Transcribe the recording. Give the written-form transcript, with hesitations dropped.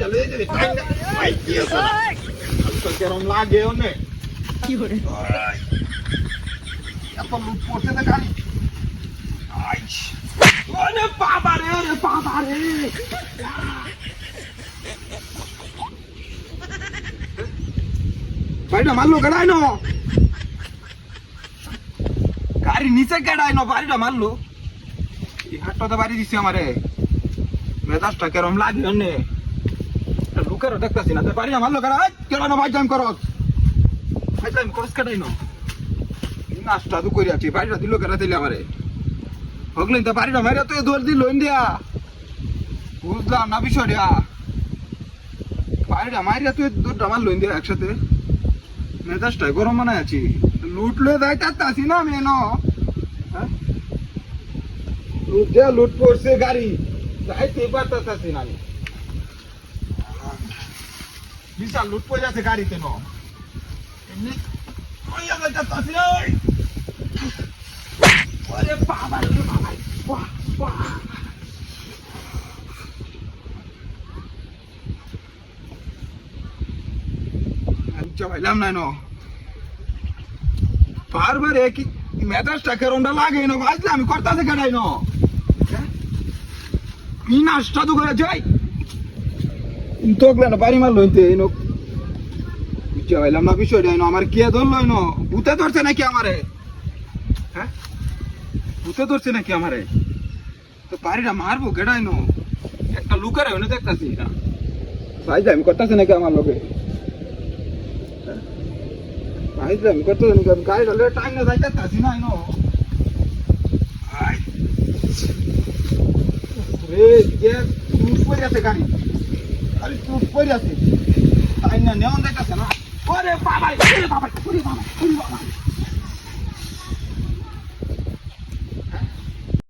বাড়িটা লয়ে যাবে ভাই কি আছে তো কেরম লাগে ওনে কি করে এত লুট করতে না গাড়ি আইস ওরে বাবা রে বাড়িটা মারলো গাড়াই না গাড়ি নিচে গাড়াই না বাড়িটা মারলো এই হাটটা বাড়ি দিছে আমারে মেজাজটা কেরম লাগে অন্যে লোকেরও দেখতেছি না বাড়িটা মারলো গাড়াই কেডাই না ভাইজাম করস ভাইজাম করস কেডাই না নাস্তা তো করে আছি বাড়িটা দিল কেডা দিলে আমারে হগলেন তা বাড়িটা মারিয়া তো দৌড় দিল ইন্ডিয়া বুঝলাম না বিষয়টা বাড়িটা মারিয়া তুই দৌড়টা মারলো ইন্ডিয়া একসাথে মেজাজটাই গরম বানায় আছি লুটলে যাই তাত্তাছি না আমি এনো লুট করছে গাড়ি যাইতে পারতাছি না আমি বিশাল লুট করে যাচ্ছে গাড়িতে ন এমনি বাবা চাইলাম না বারবার একই মেজাজটা কেরমটা লাগে না বাজলে আমি করতেছে কেটাই না নাস্তা তো করে যাই তোকলে না বাড়ি মারলো চাইলাম না বিষয়টা আমার কে ধরলো না ভূতে ধরছে নাকি আমারে হ্যাঁ ভূতে ধরছে নাকি আমারে তো বাড়িটা মারবো কেটাই না একটা লুকারে হইনে দেখতেছি না ভাই আমি করতেছে নাকি আমার লোকে আমি করতে গাড়ি ধরলে টাইম না যাইতে আসি না রে টুট পড়ে আছে গাড়ি আরে টুট পড়ে আছে টাইম না নেওয়া যাইতেছে না ওরে বাবা